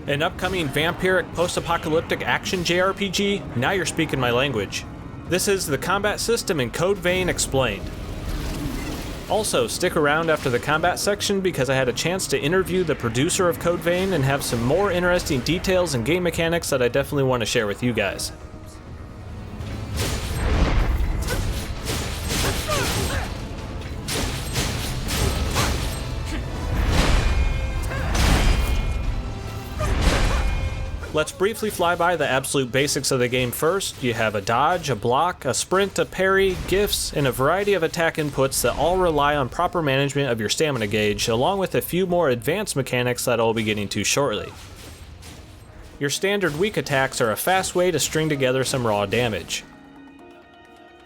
An upcoming vampiric post-apocalyptic action JRPG? Now you're speaking my language. This is the combat system in Code Vein Explained. Also, stick around after the combat section because I had a chance to interview the producer of Code Vein and have some more interesting details and game mechanics that I definitely want to share with you guys. Let's briefly fly by the absolute basics of the game first. You have a dodge, a block, a sprint, a parry, gifts, and a variety of attack inputs that all rely on proper management of your stamina gauge, along with a few more advanced mechanics that I'll be getting to shortly. Your standard weak attacks are a fast way to string together some raw damage.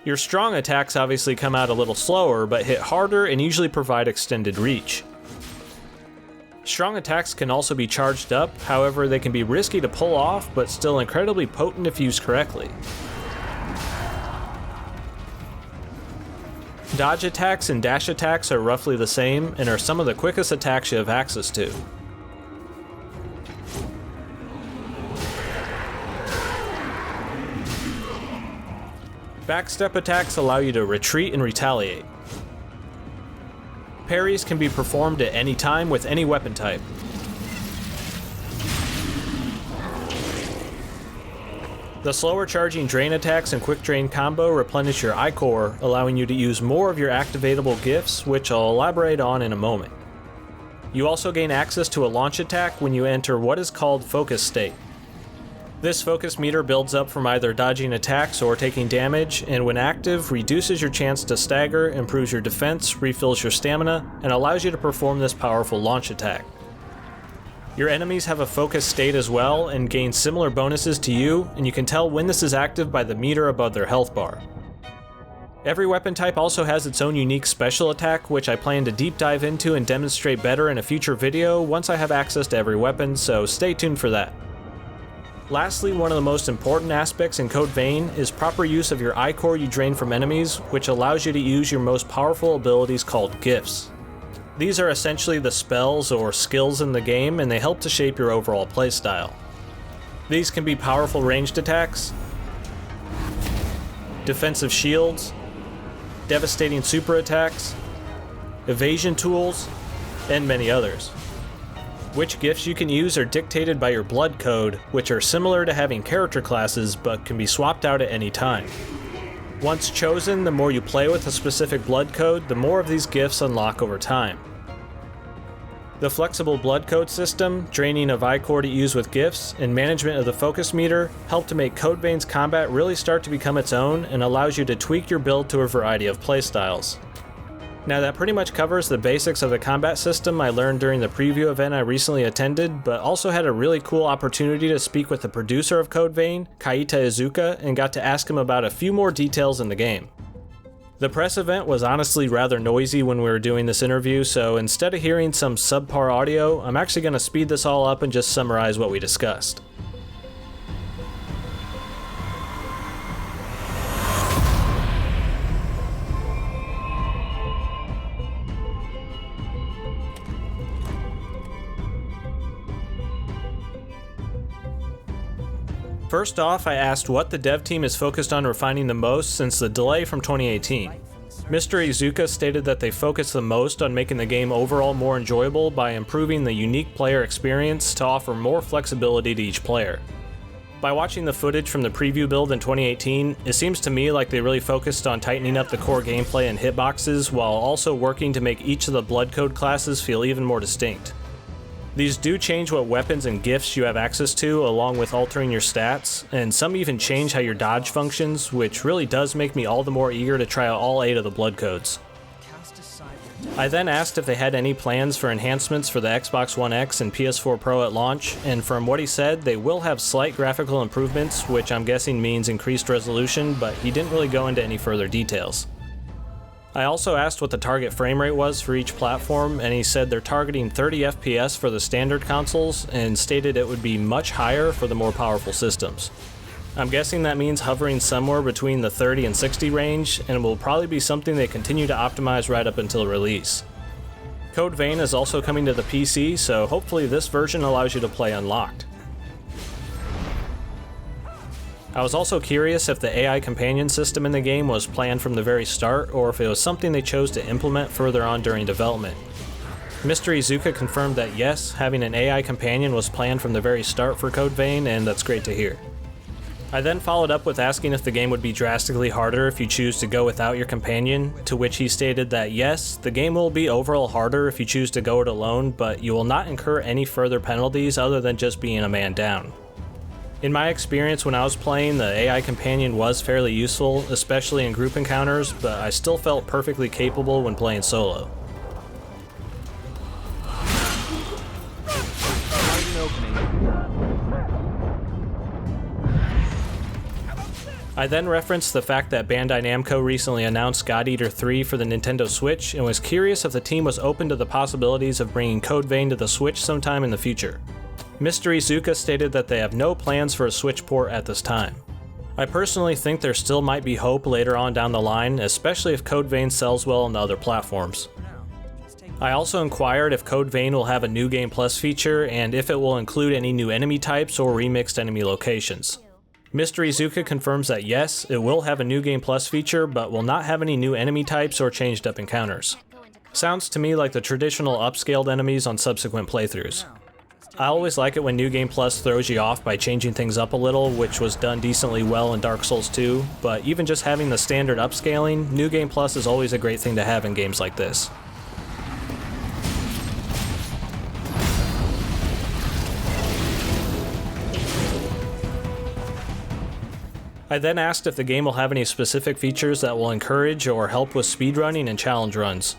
Your strong attacks obviously come out a little slower, but hit harder and usually provide extended reach. Strong attacks can also be charged up, however they can be risky to pull off, but still incredibly potent if used correctly. Dodge attacks and dash attacks are roughly the same, and are some of the quickest attacks you have access to. Backstep attacks allow you to retreat and retaliate. Parries can be performed at any time with any weapon type. The slower charging drain attacks and quick drain combo replenish your I-core, allowing you to use more of your activatable gifts, which I'll elaborate on in a moment. You also gain access to a launch attack when you enter what is called focus state. This focus meter builds up from either dodging attacks or taking damage, and when active, reduces your chance to stagger, improves your defense, refills your stamina, and allows you to perform this powerful launch attack. Your enemies have a focus state as well, and gain similar bonuses to you, and you can tell when this is active by the meter above their health bar. Every weapon type also has its own unique special attack, which I plan to deep dive into and demonstrate better in a future video once I have access to every weapon, so stay tuned for that. Lastly, one of the most important aspects in Code Vein is proper use of your I-core you drain from enemies, which allows you to use your most powerful abilities called gifts. These are essentially the spells or skills in the game, and they help to shape your overall playstyle. These can be powerful ranged attacks, defensive shields, devastating super attacks, evasion tools, and many others. Which gifts you can use are dictated by your blood code, which are similar to having character classes but can be swapped out at any time. Once chosen, the more you play with a specific blood code, the more of these gifts unlock over time. The flexible blood code system, draining of I-core to use with gifts, and management of the focus meter help to make Code Vein's combat really start to become its own and allows you to tweak your build to a variety of playstyles. Now that pretty much covers the basics of the combat system I learned during the preview event I recently attended, but also had a really cool opportunity to speak with the producer of Code Vein, Kaita Iizuka, and got to ask him about a few more details in the game. The press event was honestly rather noisy when we were doing this interview, so instead of hearing some subpar audio, I'm actually going to speed this all up and just summarize what we discussed. First off, I asked what the dev team is focused on refining the most since the delay from 2018. Mr. Iizuka stated that they focus the most on making the game overall more enjoyable by improving the unique player experience to offer more flexibility to each player. By watching the footage from the preview build in 2018, it seems to me like they really focused on tightening up the core gameplay and hitboxes while also working to make each of the blood code classes feel even more distinct. These do change what weapons and gifts you have access to, along with altering your stats, and some even change how your dodge functions, which really does make me all the more eager to try out all 8 of the blood codes. I then asked if they had any plans for enhancements for the Xbox One X and PS4 Pro at launch, and from what he said, they will have slight graphical improvements, which I'm guessing means increased resolution, but he didn't really go into any further details. I also asked what the target frame rate was for each platform, and he said they're targeting 30 FPS for the standard consoles, and stated it would be much higher for the more powerful systems. I'm guessing that means hovering somewhere between the 30 and 60 range, and will probably be something they continue to optimize right up until release. Code Vein is also coming to the PC, so hopefully this version allows you to play unlocked. I was also curious if the AI companion system in the game was planned from the very start, or if it was something they chose to implement further on during development. Mr. Iizuka confirmed that yes, having an AI companion was planned from the very start for Code Vein, and that's great to hear. I then followed up with asking if the game would be drastically harder if you choose to go without your companion, to which he stated that yes, the game will be overall harder if you choose to go it alone, but you will not incur any further penalties other than just being a man down. In my experience when I was playing, the AI companion was fairly useful, especially in group encounters, but I still felt perfectly capable when playing solo. I then referenced the fact that Bandai Namco recently announced God Eater 3 for the Nintendo Switch and was curious if the team was open to the possibilities of bringing Code Vein to the Switch sometime in the future. Mr. Iizuka stated that they have no plans for a Switch port at this time. I personally think there still might be hope later on down the line, especially if Code Vein sells well on the other platforms. I also inquired if Code Vein will have a New Game Plus feature and if it will include any new enemy types or remixed enemy locations. Mr. Iizuka confirms that yes, it will have a New Game Plus feature, but will not have any new enemy types or changed up encounters. Sounds to me like the traditional upscaled enemies on subsequent playthroughs. I always like it when New Game Plus throws you off by changing things up a little, which was done decently well in Dark Souls 2, but even just having the standard upscaling, New Game Plus is always a great thing to have in games like this. I then asked if the game will have any specific features that will encourage or help with speedrunning and challenge runs.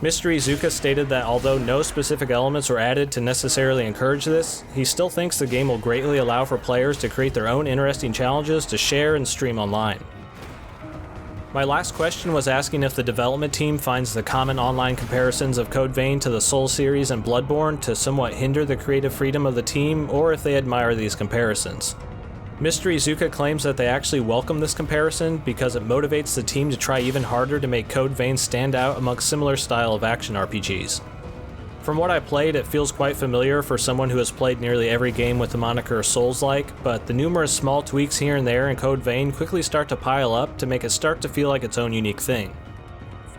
Mr. Iizuka stated that although no specific elements were added to necessarily encourage this, he still thinks the game will greatly allow for players to create their own interesting challenges to share and stream online. My last question was asking if the development team finds the common online comparisons of Code Vein to the Souls series and Bloodborne to somewhat hinder the creative freedom of the team, or if they admire these comparisons. Mr. Iizuka claims that they actually welcome this comparison because it motivates the team to try even harder to make Code Vein stand out amongst similar style of action RPGs. From what I played, it feels quite familiar for someone who has played nearly every game with the moniker Souls-like, but the numerous small tweaks here and there in Code Vein quickly start to pile up to make it start to feel like its own unique thing.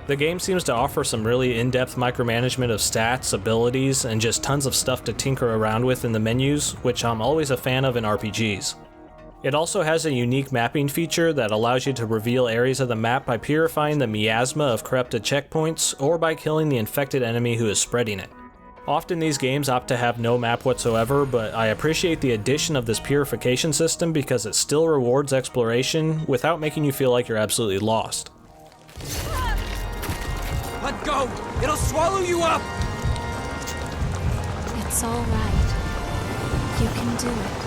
The game seems to offer some really in-depth micromanagement of stats, abilities, and just tons of stuff to tinker around with in the menus, which I'm always a fan of in RPGs. It also has a unique mapping feature that allows you to reveal areas of the map by purifying the miasma of corrupted checkpoints or by killing the infected enemy who is spreading it. Often these games opt to have no map whatsoever, but I appreciate the addition of this purification system because it still rewards exploration without making you feel like you're absolutely lost. Let go! It'll swallow you up! It's all right. You can do it.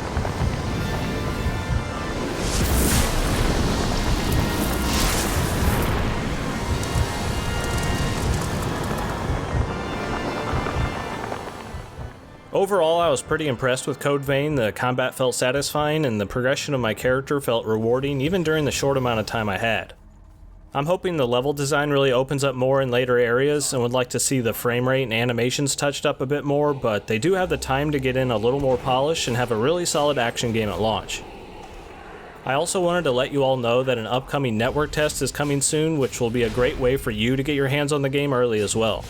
Overall, I was pretty impressed with Code Vein. The combat felt satisfying, and the progression of my character felt rewarding even during the short amount of time I had. I'm hoping the level design really opens up more in later areas and would like to see the frame rate and animations touched up a bit more, but they do have the time to get in a little more polish and have a really solid action game at launch. I also wanted to let you all know that an upcoming network test is coming soon, which will be a great way for you to get your hands on the game early as well.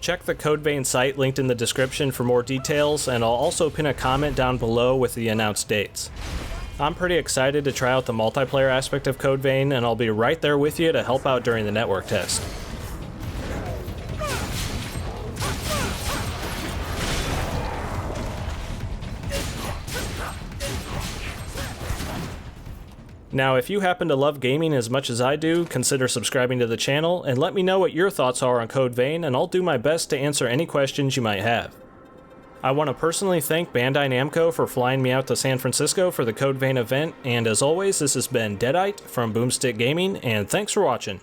Check the Code Vein site linked in the description for more details, and I'll also pin a comment down below with the announced dates. I'm pretty excited to try out the multiplayer aspect of Code Vein, and I'll be right there with you to help out during the network test. Now, if you happen to love gaming as much as I do, consider subscribing to the channel and let me know what your thoughts are on Code Vein, and I'll do my best to answer any questions you might have. I want to personally thank Bandai Namco for flying me out to San Francisco for the Code Vein event, and as always, this has been Deadite from Boomstick Gaming, and thanks for watching.